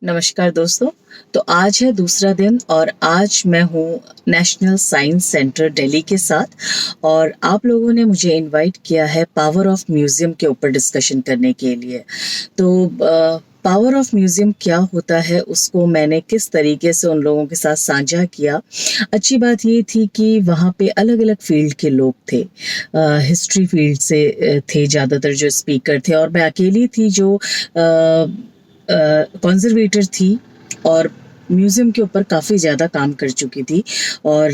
नमस्कार दोस्तों। तो आज है दूसरा दिन और आज मैं हूँ नेशनल साइंस सेंटर दिल्ली के साथ और आप लोगों ने मुझे इनवाइट किया है पावर ऑफ म्यूज़ियम के ऊपर डिस्कशन करने के लिए। तो पावर ऑफ म्यूज़ियम क्या होता है उसको मैंने किस तरीके से उन लोगों के साथ साझा किया। अच्छी बात ये थी कि वहाँ पे अलग-अलग फ़ील्ड के लोग थे। हिस्ट्री फ़ील्ड से थे ज़्यादातर जो स्पीकर थे और मैं अकेली थी जो कंजर्वेटर थी और म्यूज़ियम के ऊपर काफ़ी ज़्यादा काम कर चुकी थी और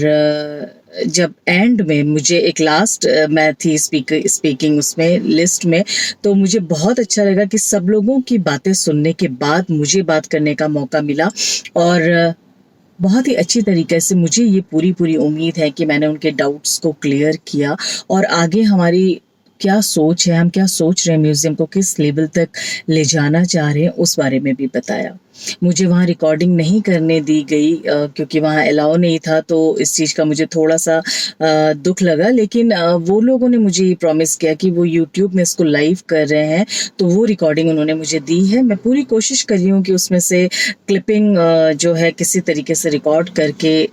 जब एंड में मुझे एक लास्ट मैं थी स्पीकिंग उसमें लिस्ट में, तो मुझे बहुत अच्छा लगा कि सब लोगों की बातें सुनने के बाद मुझे बात करने का मौका मिला और बहुत ही अच्छी तरीके से मुझे ये पूरी उम्मीद है कि मैंने उनके डाउट्स को क्लियर किया और आगे हमारी क्या सोच है, हम क्या सोच रहे हैं म्यूज़ियम को किस लेवल तक ले जाना चाह रहे हैं, उस बारे में भी बताया। मुझे वहाँ रिकॉर्डिंग नहीं करने दी गई क्योंकि वहाँ अलाउ नहीं था, तो इस चीज़ का मुझे थोड़ा-सा दुःख लगा, लेकिन वो लोगों ने मुझे ये प्रॉमिस किया कि वो यूट्यूब में इसको लाइव कर रहे हैं, तो वो रिकॉर्डिंग उन्होंने मुझे दी है। मैं पूरी कोशिश कर रही हूँ कि उसमें से क्लिपिंग जो है किसी तरीके से रिकॉर्ड करके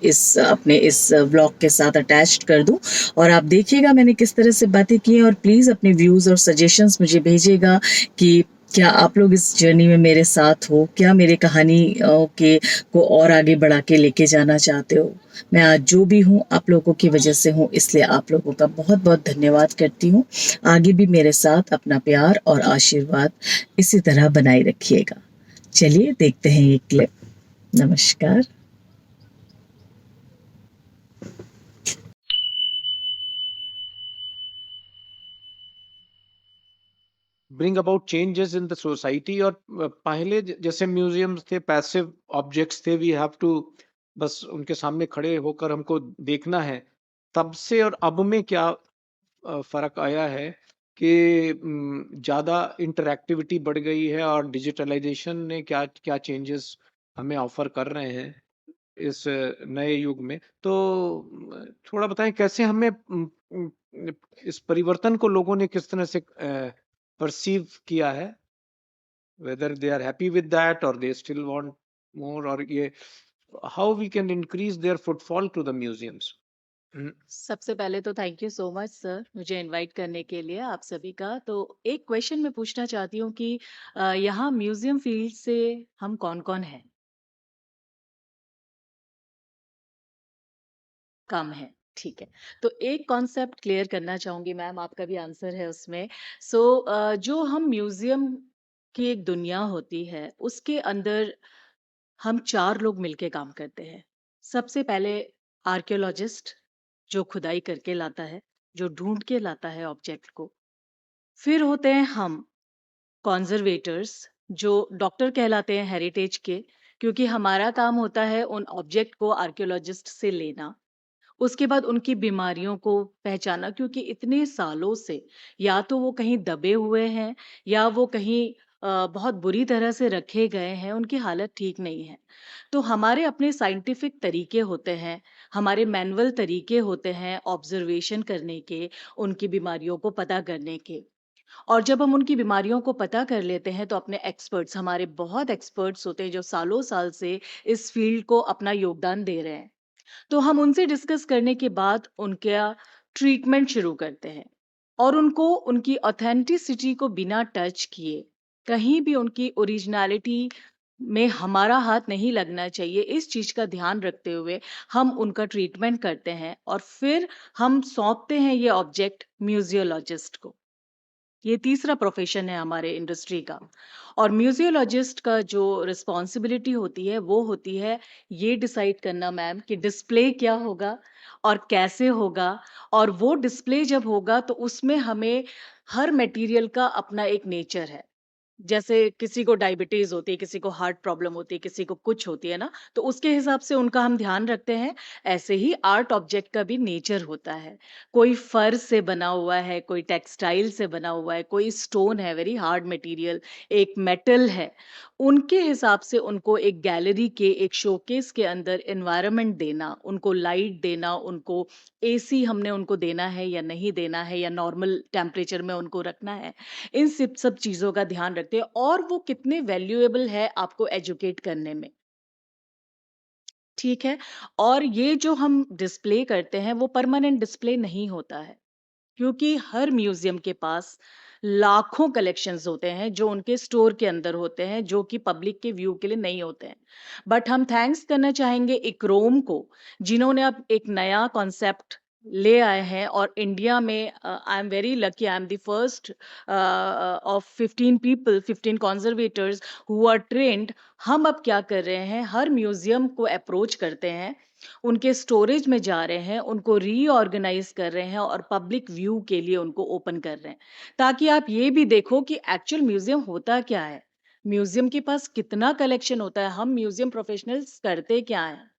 अपने इस व्लॉग के साथ अटैच्ड कर दूँ और आप देखिएगा मैंने किस तरह से बातें की हैं और प्लीज़ अपने व्यूज़ और सजेशंस मुझे भेजिएगा कि क्या आप लोग इस जर्नी में मेरे साथ हो? क्या मेरे कहानी के को और आगे बढ़ा के लेके जाना चाहते हो? मैं आज जो भी हूँ आप लोगों की वजह से हूँ, इसलिए आप लोगों का बहुत-बहुत धन्यवाद करती हूँ। आगे भी मेरे साथ अपना प्यार और आशीर्वाद इसी तरह बनाए रखिएगा। चलिए देखते हैं ये क्लिप। नमस्कार। Bring about changes in the society. और पहले जैसे म्यूजियम्स थे, पैसिव ऑब्जेक्ट्स थे, वी हैव टू बस उनके सामने खड़े होकर हमको देखना है। तब से और अब में क्या फर्क आया है कि ज्यादा इंटरैक्टिविटी बढ़ गई है और डिजिटलाइजेशन ने क्या क्या चेंजेस हमें ऑफर कर रहे हैं इस नए युग में। तो थोड़ा बताएं कैसे हमें इस परिवर्तन को लोगों ने किस तरह से परसीव किया है, whether they are happy with that or they still want more, और ये how we can increase their footfall to the museums. हम्म, सबसे पहले तो thank you so much sir मुझे इनवाइट करने के लिए आप सभी का। तो एक क्वेश्चन मैं पूछना चाहती हूँ कि यहाँ म्यूजियम फील्ड से हम कौन-कौन हैं? कम है, ठीक है। तो एक कॉन्सेप्ट क्लियर करना चाहूँगी मैम, आपका भी आंसर है उसमें। सो जो हम म्यूजियम की एक दुनिया होती है, उसके अंदर हम 4 लोग मिलके काम करते हैं। सबसे पहले आर्कियोलॉजिस्ट जो खुदाई करके लाता है, जो ढूँढ के लाता है ऑब्जेक्ट को। फिर होते हैं हम कॉन्जर्वेटर्स जो डॉक्टर कहलाते हैं हेरिटेज के, क्योंकि हमारा काम होता है उन ऑब्जेक्ट को आर्कियोलॉजिस्ट से लेना। उसके बाद उनकी बीमारियों को पहचाना, क्योंकि इतने सालों से या तो वो कहीं दबे हुए हैं या वो कहीं बहुत बुरी तरह से रखे गए हैं, उनकी हालत ठीक नहीं है। तो हमारे अपने साइंटिफिक तरीके होते हैं, हमारे मैनुअल तरीके होते हैं ऑब्जर्वेशन करने के, उनकी बीमारियों को पता करने के। और जब हम उनकी बीमारियों को पता कर लेते हैं तो अपने एक्सपर्ट्स, हमारे बहुत एक्सपर्ट्स होते हैं जो सालों साल से इस फील्ड को अपना योगदान दे रहे हैं, तो हम उनसे डिस्कस करने के बाद उनका ट्रीटमेंट शुरू करते हैं और उनको उनकी ऑथेंटिसिटी को बिना टच किए, कहीं भी उनकी ओरिजिनलिटी में हमारा हाथ नहीं लगना चाहिए, इस चीज का ध्यान रखते हुए हम उनका ट्रीटमेंट करते हैं और फिर हम सौंपते हैं ये ऑब्जेक्ट म्यूजियोलॉजिस्ट को। ये तीसरा प्रोफेशन है हमारे इंडस्ट्री का। और म्यूजियोलॉजिस्ट का जो रिस्पॉन्सिबिलिटी होती है वो होती है ये डिसाइड करना मैम कि डिस्प्ले क्या होगा और कैसे होगा। और वो डिस्प्ले जब होगा तो उसमें हमें हर मटेरियल का अपना एक नेचर है। जैसे किसी को डायबिटीज होती है, किसी को हार्ट प्रॉब्लम होती है, किसी को कुछ होती है ना, तो उसके हिसाब से उनका हम ध्यान रखते हैं। ऐसे ही आर्ट ऑब्जेक्ट का भी नेचर होता है। कोई फर से बना हुआ है, कोई टेक्सटाइल से बना हुआ है, कोई स्टोन है, वेरी हार्ड मटेरियल, एक मेटल है। उनके हिसाब से उनको एक गैलरी के एक शोकेस के अंदर एनवायरनमेंट देना, उनको लाइट देना, उनको एसी हमने उनको देना है या नहीं देना है, या नॉर्मल टेम्परेचर में उनको रखना है। इन सब चीज़ों का ध्यान रखते हैं, और वो कितने वैल्यूएबल है आपको एजुकेट करने में। ठीक है? और ये जो हम डिस्प्ले करते हैं वो परमानेंट डिस्प्ले नहीं होता है, क्योंकि हर म्यूजियम के पास लाखों कलेक्शंस होते हैं जो उनके स्टोर के अंदर होते हैं, जो कि पब्लिक के व्यू के लिए नहीं होते हैं। बट हम थैंक्स करना चाहेंगे इक्रोम को, जिन्होंने अब एक नया कॉन्सेप्ट ले आए हैं, और इंडिया में I am very lucky, I am the first of 15 people, 15 conservators who are trained. हम अब क्या कर रहे हैं, हर म्यूजियम को अप्रोच करते हैं, उनके स्टोरेज में जा रहे हैं, उनको रीऑर्गेनाइज कर रहे हैं और पब्लिक व्यू के लिए उनको ओपन कर रहे हैं, ताकि आप ये भी देखो कि एक्चुअल म्यूजियम होता क्या है, म्यूजियम के पास कितना कलेक्शन होता है, हम म्यूजियम प्रोफेशनल्स करते क्या हैं।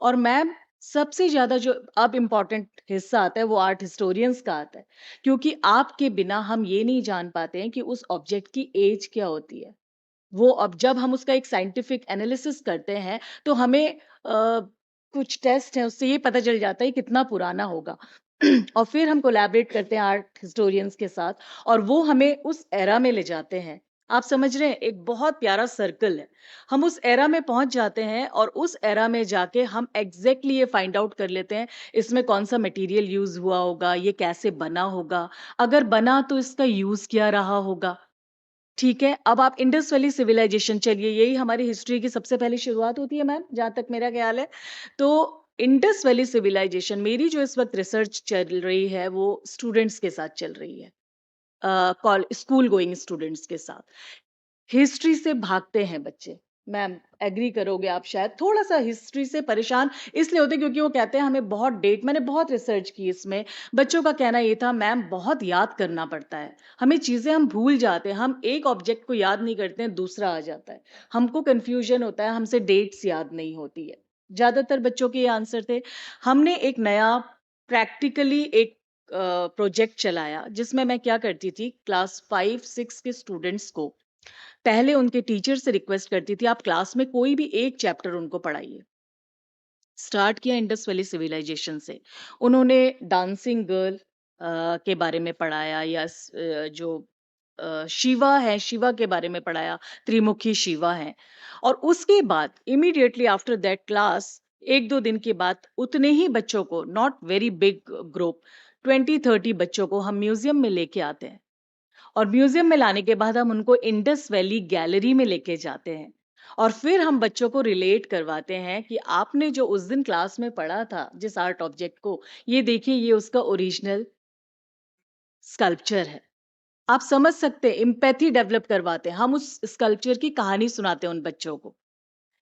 और मैम, सबसे ज्यादा जो अब इम्पोर्टेंट हिस्सा आता है वो आर्ट हिस्टोरियंस का आता है, क्योंकि आपके बिना हम ये नहीं जान पाते हैं कि उस ऑब्जेक्ट की एज क्या होती है। वो अब जब हम उसका एक साइंटिफिक एनालिसिस करते हैं, तो हमें कुछ टेस्ट है, उससे ये पता चल जाता है कितना पुराना होगा। और फिर हम कोलैबोरेट करते हैं आर्ट हिस्टोरियंस के साथ, और वो हमें उस एरा में ले जाते हैं। आप समझ रहे हैं, एक बहुत प्यारा सर्कल है। हम उस एरा में पहुंच जाते हैं, और उस एरा में जाके हम एग्जैक्टली ये फाइंड आउट कर लेते हैं इसमें कौन सा मटेरियल यूज हुआ होगा, ये कैसे बना होगा, अगर बना तो इसका यूज क्या रहा होगा। ठीक है, अब आप इंडस वैली सिविलाइजेशन, चलिए यही हमारी हिस्ट्री की सबसे पहली शुरुआत होती है मैम, जहाँ तक मेरा ख्याल है। तो इंडस वैली सिविलाइजेशन, मेरी जो इस वक्त रिसर्च चल रही है वो स्टूडेंट्स के साथ चल रही है, स्कूल गोइंग स्टूडेंट्स के साथ। हिस्ट्री से भागते हैं बच्चे। मैम, एग्री करोगे आप, शायद थोड़ा सा हिस्ट्री से परेशान इसलिए होते हैं क्योंकि वो कहते हैं हमें बहुत डेट, मैंने बहुत रिसर्च की इसमें, बच्चों का कहना ये था मैम बहुत याद करना पड़ता है, हमें चीजें हम भूल जाते हैं, हम एक ऑब्जेक्ट को याद नहीं करते हैं, दूसरा आ जाता है, हमको कंफ्यूजन होता है, हमसे डेट्स याद नहीं होती है। ज्यादातर बच्चों के ये आंसर थे। हमने एक नया प्रैक्टिकली एक प्रोजेक्ट चलाया, जिसमें मैं क्या करती थी, क्लास 5 6 के स्टूडेंट्स को पहले उनके टीचर से रिक्वेस्ट करती थी आप क्लास में कोई भी एक चैप्टर उनको पढ़ाइए। स्टार्ट किया इंडस वैली सिविलाइजेशन से। उन्होंने डांसिंग गर्ल के बारे में पढ़ाया, या जो शिवा है, शिवा के बारे में पढ़ाया, त्रिमुखी शिवा है। और उसके बाद इमीडिएटली आफ्टर दैट क्लास, एक दो दिन के बाद उतने ही बच्चों को, नॉट वेरी बिग ग्रुप, 20 30 बच्चों को हम म्यूजियम में लेके आते हैं, और म्यूजियम में लाने के बाद हम उनको इंडस वैली गैलरी में लेके जाते हैं, और फिर हम बच्चों को रिलेट करवाते हैं कि आपने जो उस दिन क्लास में पढ़ा था जिस आर्ट ऑब्जेक्ट को, ये देखिए ये उसका ओरिजिनल स्कल्पचर है। आप समझ सकते हैं, एम्पैथी डेवलप करवाते हैं, हम उस स्कल्पचर की कहानी सुनाते हैं उन बच्चों को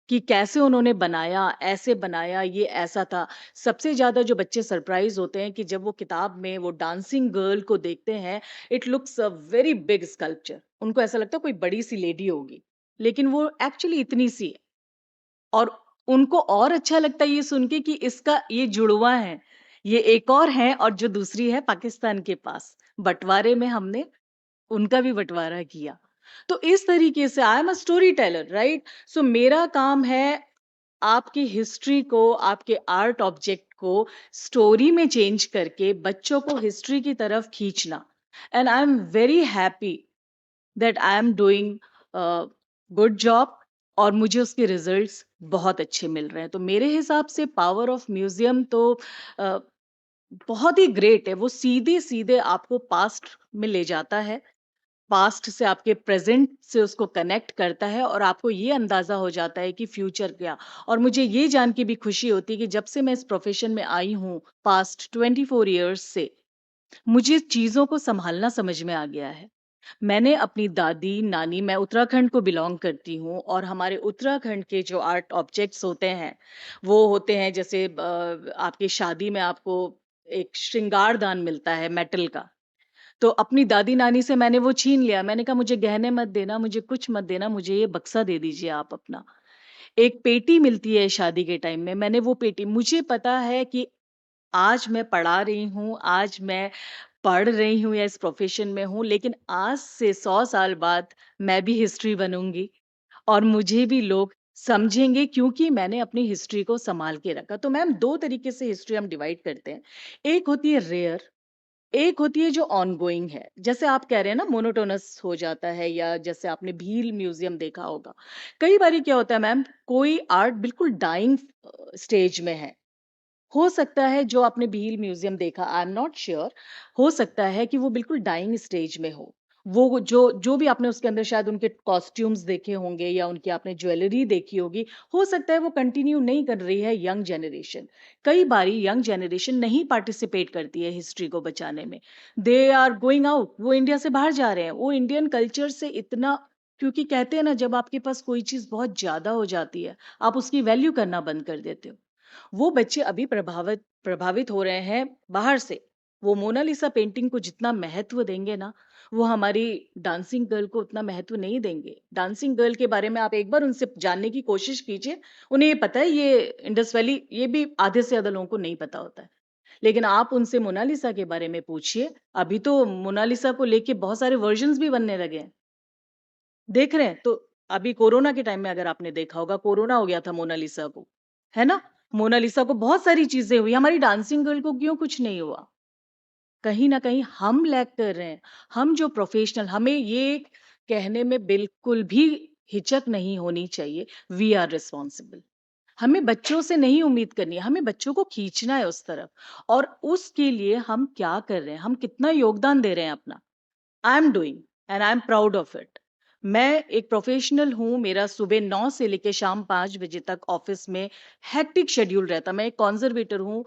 कि कैसे उन्होंने बनाया, ऐसे बनाया, ये ऐसा था। सबसे ज़्यादा जो बच्चे सरप्राइज़ होते हैं कि जब वो किताब में वो डांसिंग गर्ल को देखते हैं, it looks a very big sculpture. उनको ऐसा लगता है कोई बड़ी-सी लेडी होगी, लेकिन वो एक्चुअली इतनी-सी है। और उनको और अच्छा लगता है ये सुन के कि इसका ये जुड़वा है, ये एक और है, और जो दूसरी है पाकिस्तान के पास। बँटवारे में हमने उनका भी बँटवारा किया। तो इस तरीके से I am a storyteller, right? So मेरा काम है आपकी हिस्ट्री को, आपके आर्ट ऑब्जेक्ट को स्टोरी में चेंज करके बच्चों को हिस्ट्री की तरफ खींचना। And I am very happy that I am doing good job, और मुझे उसके रिजल्ट्स बहुत अच्छे मिल रहे हैं। तो मेरे हिसाब से पावर ऑफ म्यूजियम तो अ, बहुत ही ग्रेट है। वो सीधे सीधे आपको पास्ट में ले जाता है, पास्ट से आपके प्रेजेंट से उसको कनेक्ट करता है, और आपको ये अंदाजा हो जाता है कि फ्यूचर क्या। और मुझे ये जान के भी खुशी होती है कि जब से मैं इस प्रोफेशन में आई हूँ, पास्ट 24 ईयर्स से, मुझे चीजों को संभालना समझ में आ गया है। मैंने अपनी दादी नानी, मैं उत्तराखंड को बिलोंग करती हूँ, और हमारे उत्तराखंड के जो आर्ट ऑब्जेक्ट्स होते हैं वो होते हैं जैसे आपकी शादी में आपको एक श्रृंगार दान मिलता है मेटल का। तो अपनी दादी-नानी से मैंने वो छीन लिया। मैंने कहा मुझे गहने मत देना, मुझे कुछ मत देना, मुझे ये बक्सा दे दीजिए आप अपना। एक पेटी मिलती है शादी के टाइम में, मैंने वो पेटी, मुझे पता है कि आज मैं पढ़ा रही हूँ, आज मैं पढ़ रही हूँ या इस प्रोफ़ेशन में हूँ, लेकिन आज से 100 साल बाद मैं भी हिस्ट्री बनूँगी, और मुझे भी लोग समझेंगे क्योंकि मैंने अपनी हिस्ट्री को संभाल के रखा। तो मैम 2 तरीके से हिस्ट्री हम डिवाइड करते हैं। एक होती है रेयर, एक होती है जो ऑनगोइंग है। जैसे आप कह रहे हैं ना मोनोटोनस हो जाता है, या जैसे आपने भील म्यूज़ियम देखा होगा। कई बारी क्या होता है मैम, कोई आर्ट बिल्कुल डाइंग स्टेज में है। हो सकता है जो आपने भील म्यूजियम देखा, आई एम नॉट श्योर, हो सकता है कि वो बिल्कुल डाइंग स्टेज में हो। वो जो जो भी आपने उसके अंदर शायद उनके कॉस्ट्यूम्स देखे होंगे या उनकी आपने ज्वेलरी देखी होगी, हो सकता है वो कंटिन्यू नहीं कर रही है यंग जनरेशन। कई बारी यंग जनरेशन नहीं पार्टिसिपेट करती है हिस्ट्री को बचाने में। दे आर गोइंग आउट, वो इंडिया से बाहर जा रहे हैं, वो इंडियन कल्चर से इतना, क्योंकि कहते हैं ना जब आपके पास कोई चीज बहुत ज्यादा हो जाती है, आप उसकी वैल्यू करना बंद कर देते हो। वो बच्चे अभी प्रभावित प्रभावित हो रहे हैं बाहर से। वो मोनालिसा पेंटिंग को जितना महत्व देंगे ना, वो हमारी डांसिंग गर्ल को उतना महत्व नहीं देंगे। डांसिंग गर्ल के बारे में आप एक बार उनसे जानने की कोशिश कीजिए। उन्हें ये पता है, ये इंडस वैली, ये भी आधे से ज्यादा लोगों को नहीं पता होता है। लेकिन आप उनसे मोनालिसा के बारे में पूछिए, अभी तो मोनालिसा को लेके बहुत सारे वर्जन्स भी बनने लगे हैं। देख रहे हैं तो अभी कोरोना के टाइम में अगर आपने देखा होगा, कोरोना हो गया था मोनालिसा को, है ना? मोनालिसा को बहुत सारी चीजें हुई, हमारी डांसिंग गर्ल को क्यों कुछ नहीं हुआ? कहीं ना कहीं हम लैग कर रहे हैं। हम जो प्रोफेशनल, हमें ये कहने में बिल्कुल भी हिचक नहीं होनी चाहिए, वी आर रिस्पॉन्सिबल। हमें बच्चों से नहीं उम्मीद करनी है, हमें बच्चों को खींचना है उस तरफ। और उसके लिए हम क्या कर रहे हैं, हम कितना योगदान दे रहे हैं अपना। आई am doing and I am proud of it. मैं एक प्रोफेशनल हूँ, मेरा सुबह 9 से लेके शाम 5 बजे तक ऑफिस में हेक्टिक शेड्यूल रहता। मैं एक कंजर्वेटर हूँ,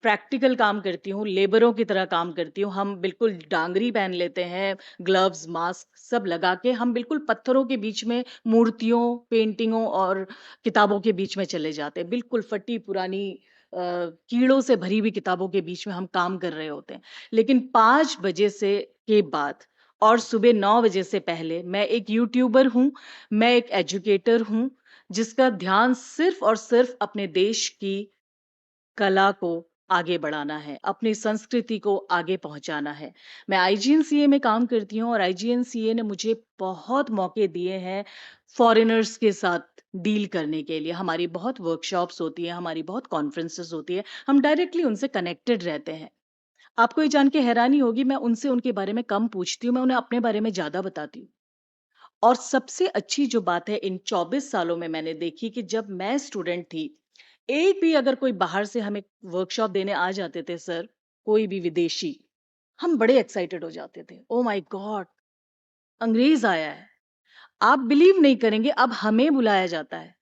प्रैक्टिकल काम करती हूँ, लेबरों की तरह काम करती हूँ। हम बिल्कुल डांगरी पहन लेते हैं, ग्लव्स, मास्क सब लगा के हम बिल्कुल पत्थरों के बीच में मूर्तियों, पेंटिंगों और किताबों के बीच में चले जाते हैं। बिल्कुल फटी पुरानी कीड़ों से भरी हुई किताबों के बीच में हम काम कर रहे होते हैं। लेकिन 5 बजे से के बाद और सुबह 9 बजे से पहले मैं एक यूट्यूबर हूँ, मैं एक एजुकेटर हूँ, जिसका ध्यान सिर्फ़ और सिर्फ़ अपने देश की कला को आगे बढ़ाना है, अपनी संस्कृति को आगे पहुंचाना है। मैं आईजीएनसीए में काम करती हूँ और आईजीएनसीए ने मुझे बहुत मौके दिए हैं फॉरेनर्स के साथ डील करने के लिए। हमारी बहुत वर्कशॉप्स होती हैं, हमारी बहुत कॉन्फ्रेंसेस होती है, हम डायरेक्टली उनसे कनेक्टेड रहते हैं। आपको ये जान के हैरानी होगी, मैं उनसे उनके बारे में कम पूछती हूँ, मैं उन्हें अपने बारे में ज़्यादा बताती हूँ। और सबसे अच्छी जो बात है इन 24 सालों में मैंने देखी कि जब मैं स्टूडेंट थी, एक भी अगर कोई बाहर से हमें वर्कशॉप देने आ जाते थे सर, कोई भी विदेशी, हम बड़े एक्साइटेड हो जाते थे। Oh my God! अंग्रेज़ आया है। आप बिलीव नहीं करेंगे, अब हमें बुलाया जाता है।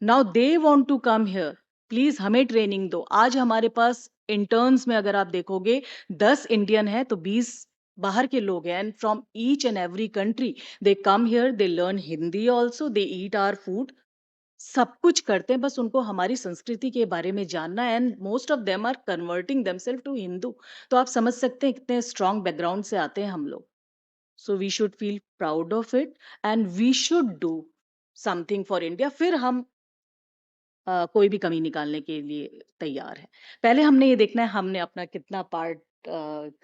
Now they want to come here, please हमें ट्रेनिंग दो। आज हमारे पास इंटर्न्स में अगर आप देखोगे 10 इंडियन है तो 20 बाहर के लोग हैं, and from each and every country they come here, they learn Hindi also, they eat our food. सब कुछ करते हैं, बस उनको हमारी संस्कृति के बारे में जानना है, and most of them are converting themselves to Hindu. तो आप समझ सकते हैं कितने स्ट्रांग बैकग्राउंड से आते हैं हम लोग। So we should feel proud of it and we should do something for India. फिर हम कोई भी कमी निकालने के लिए तैयार है। पहले हमने ये देखना है हमने अपना कितना पार्ट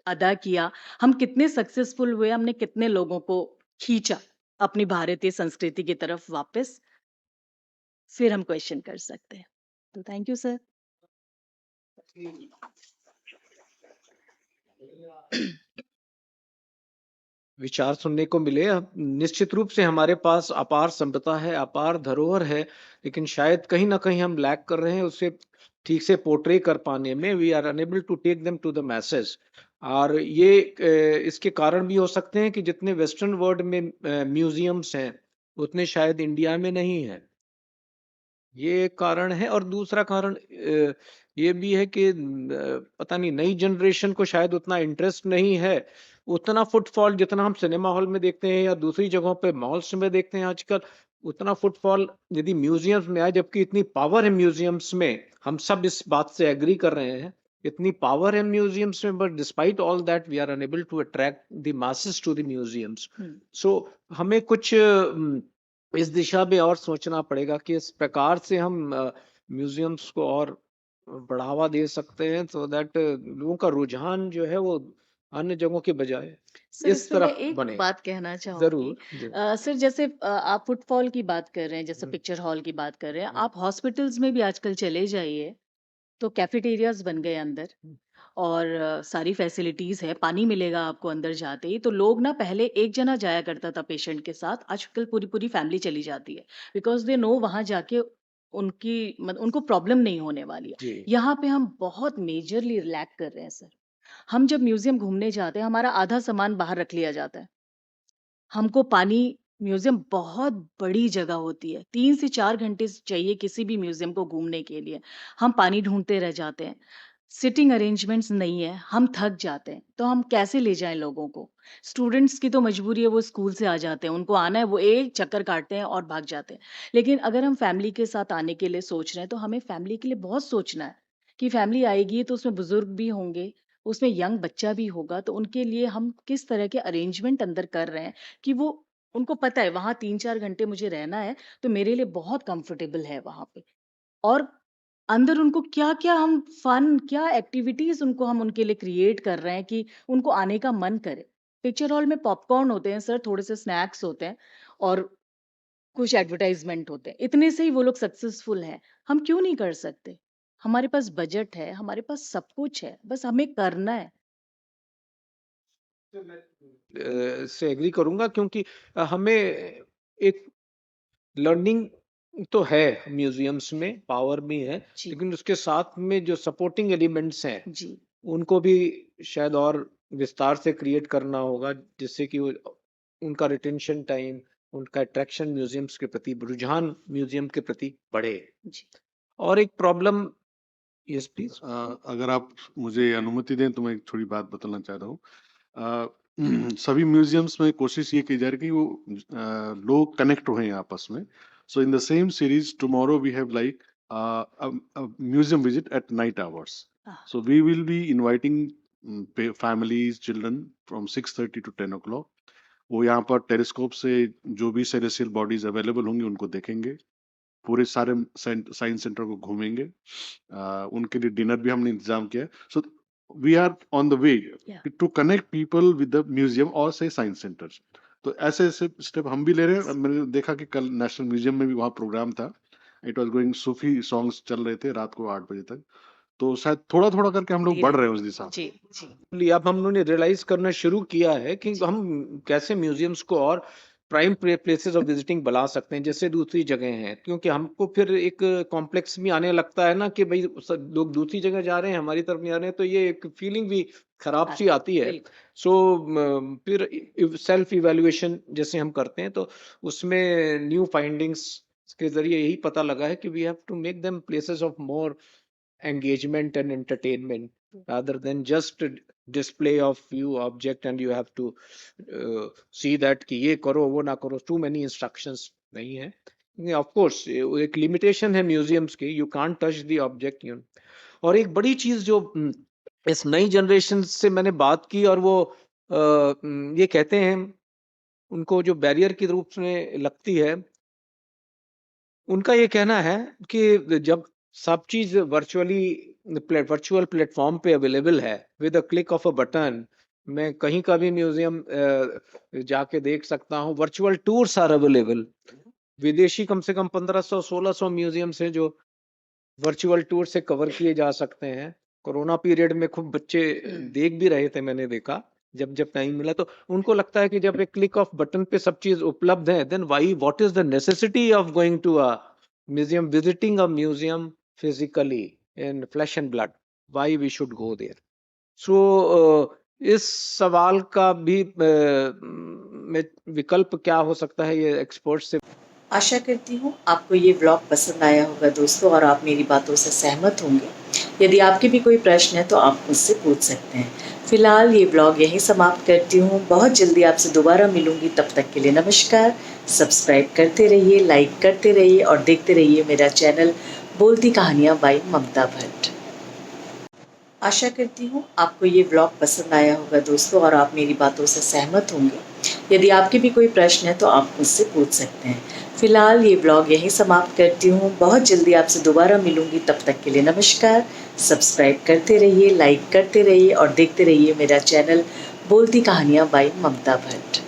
अदा किया, हम कितने सक्सेसफुल हुए, हमने कितने लोगों को खींचा अपनी भारतीय संस्कृति की तरफ वापस, फिर हम क्वेश्चन कर सकते हैं। तो थैंक यू सर। विचार सुनने को मिले। निश्चित रूप से हमारे पास अपार संपदा है, अपार धरोहर है, लेकिन शायद कहीं न कहीं हम लैग कर रहे हैं उसे ठीक से पोर्ट्रे कर पाने में। We are unable to take them to the message. और ये इसके कारण भी हो सकते हैं कि जितने वेस्टर्न वर्ल्ड में म्यूज़ियम्स हैं, उतने शायद इंडिया में नहीं हैं। ये एक कारण है। और दूसरा कारण ये भी है कि पता नहीं नई जनरेशन को शायद उतना इंटरेस्ट नहीं है, उतना फुटफॉल जितना हम सिनेमा हॉल में देखते हैं या दूसरी जगहों पे मॉल्स में देखते हैं आजकल, उतना फुटफॉल यदि म्यूजियम्स में आए, जबकि इतनी पावर है म्यूजियम्स में, हम सब इस बात से एग्री कर रहे हैं, इतनी पावर है म्यूजियम्स में, but despite all that we are unable to attract the masses to the museums. So हमें कुछ इस दिशा में और सोचना पड़ेगा कि इस प्रकार से हम म्यूजियम्स को और बढ़ावा दे सकते हैं, सो दैट लोगों का रुझान जो है वो अन्य जगहों के बजाय सर इस इस पे मैं तरफ एक बने। बात कहना चाहूँगी। ज़रूर, जी। सर जैसे आप फुटफॉल की बात कर रहे हैं, जैसे हुँ, पिक्चर हॉल की बात कर रहे हैं, हुँ, आप हॉस्पिटल्स में भी आजकल चले जाइए, तो कैफेटेरियाज़ बन गए अंदर हुँ। और सारी फैसिलिटीज़ है, पानी मिलेगा आपको अंदर जाते ही। तो लोग ना पहले एक जना जाया करता था पेशेंट के साथ, आजकल पूरी-पूरी फैमिली चली जाती है। बिकॉज़ दे नो वहाँ जाके उनकी उनको प्रॉब्लम नहीं होने वाली है। जी। यहाँ पे हम बहुत मेजरली लैग कर रहे हैं सर। हम जब म्यूज़ियम घूमने जाते हैं, हमारा आधा सामान बाहर रख लिया जाता है। हमको पानी म्यूज़ियम बहुत बड़ी जगह होती है। 3 से 4 घंटे चाहिए किसी भी म्यूज़ियम को घूमने के लिए। हम पानी ढूँढते रह जाते हैं। सिटिंग अरेंजमेंट्स नहीं है, हम थक जाते हैं। तो हम कैसे ले जाएँ लोगों को? स्टूडेंट्स की तो मजबूरी है वो स्कूल से आ जाते हैं, उनको आना है वो एक चक्कर काटते हैं और भाग जाते हैं। लेकिन अगर हम फैमिली के साथ आने के लिए सोच रहे हैं, तो हमें फैमिली के लिए बहुत सोचना है कि फैमिली आएगी तो उसमें बुज़ुर्ग भी होंगे, उसमें यंग बच्चा भी होगा, तो उनके लिए हम किस तरह के अरेंजमेंट अंदर कर रहे हैं कि वो उनको पता है वहाँ 3-4 घंटे मुझे रहना है, तो मेरे लिए बहुत कंफर्टेबल है वहाँ पे। और अंदर उनको क्या-क्या हम फन क्या एक्टिविटीज़ उनको हम उनके लिए क्रिएट कर रहे हैं कि उनको आने का मन करे। पिक्चर हॉल में पॉपकॉर्न होते हैं सर, थोड़े से स्नैक्स होते हैं और कुछ एडवर्टाइज़मेंट होते हैं। इतने से ही वो लोग सक्सेसफुल हैं। हम क्यों नहीं कर सकते? हमारे पास बजट है, हमारे पास सब कुछ है, बस हमें करना है। से एग्री करूँगा क्योंकि हमें एक लर्निंग तो है म्यूज़ियम्स में, पावर भी है, जी, लेकिन उसके साथ में जो सपोर्टिंग एलिमेंट्स हैं, जी, उनको भी शायद और विस्तार से क्रिएट करना होगा, जिससे कि वो उनका रिटेंशन टाइम, उनका अट्रैक्शन म्यूज़ियम्स के प्रति, रुझान म्यूज़ियम के प्रति बढ़े। जी। और एक प्रॉब्लम यस प्लीज़। अगर आप मुझे अनुमति दें तो मैं एक थोड़ी बात बताना चाह रहा हूँ। अ, सभी म्यूजियम्स में कोशिश ये की जा रही है कि वो लोग कनेक्ट हों आपस में। So in the same series tomorrow we have like museum visit at night hours. Ah, so we will be inviting families children from 6:30 to 10 o'clock। वो यहाँ पर टेलीस्कोप से जो भी सेलेस्टियल बॉडीज अवेलेबल होंगी उनको देखेंगे, पूरे सारे साइंस सेंटर को घूमेंगे। उनके लिए डिनर भी हमने इंतजाम किया है। So we are on the way या to connect people with the museum और से साइंस सेंटर। तो ऐसे ऐसे स्टेप हम भी ले रहे हैं। मैंने देखा कि कल नेशनल म्यूजियम में भी वहाँ प्रोग्राम था। It was going, Sufi songs चल रहे थे रात को 8 बजे तक। तो शायद थोड़ा थोड़ा करके हम लोग बढ़ धीरे रहे हैं उस दिशा में। जी, जी। अब हम लोगों ने रियलाइज करना शुरू किया है कि जी, हम कैसे म्यूजियम्स को और प्राइम प्लेसेस ऑफ विजिटिंग बना सकते हैं जैसे दूसरी जगह हैं, क्योंकि हमको फिर एक कॉम्प्लेक्स भी आने लगता है ना कि भाई लोग दूसरी जगह जा रहे हैं, हमारी तरफ नहीं आ रहे हैं, तो ये एक फीलिंग भी खराब सी आता आती है। बिल्कुल। सो फिर सेल्फ इवैल्यूएशन जैसे हम करते हैं तो उसमें न्यू फाइंडिंग्स के जरिए यही पता लगा है कि we have to make them places of more engagement and entertainment rather than just a display of few object and you have to see that कि ये करो वो ना करो, too many instructions नहीं है। ऑफ कोर्स एक लिमिटेशन है म्यूजियम्स की, you can't touch the object you. और एक बड़ी चीज जो इस नई जनरेशन से मैंने बात की और वो ये कहते हैं उनको जो बैरियर के रूप में लगती है, उनका ये कहना है कि जब सब चीज़ वर्चुअल प्लेटफ़ॉर्म पे अवेलेबल है, with a click of a button, मैं कहीं का भी म्यूज़ियम जाके देख सकता हूँ, वर्चुअल टूर्स आर अवेलेबल। विदेशी कम से कम 1500-1600 म्यूज़ियम्स हैं जो वर्चुअल टूर से कवर किए जा सकते हैं। कोरोना पीरियड में खूब बच्चे देख भी रहे थे, मैंने देखा, जब टाइम मिला तो उनको लगता है कि जब एक क्लिक ऑफ बटन पे सब चीज़ उपलब्ध है, then what is the necessity of going to a museum, visiting a museum physically in flesh and blood, why we should go there? So इस सवाल का भी में विकल्प क्या हो सकता है, ये एक्सपर्ट्स से आशा करती हूँ आपको ये ब्लॉग पसंद आया होगा दोस्तों और आप मेरी बातों से सहमत होंगे। यदि आपके भी कोई प्रश्न है तो आप मुझसे पूछ सकते हैं। फिलहाल ये ब्लॉग यहीं समाप्त करती हूँ। बहुत जल्दी आपसे दोबारा मिलूंगी, तब तक के लिए नमस्कार। सब्सक्राइब करते रहिए, लाइक करते रहिए और देखते रहिए मेरा चैनल बोलती कहानियाँ बाई ममता भट्ट। आशा करती हूँ आपको ये ब्लॉग पसंद आया होगा दोस्तों और आप मेरी बातों से सहमत होंगे। यदि आपके भी कोई प्रश्न है तो आप मुझसे पूछ सकते हैं। फिलहाल ये ब्लॉग यहीं समाप्त करती हूँ। बहुत जल्दी आपसे दोबारा मिलूंगी, तब तक के लिए नमस्कार। सब्सक्राइब करते रहिए, लाइक करते रहिए और देखते रहिए मेरा चैनल बोलती कहानियाँ बाई ममता भट्ट।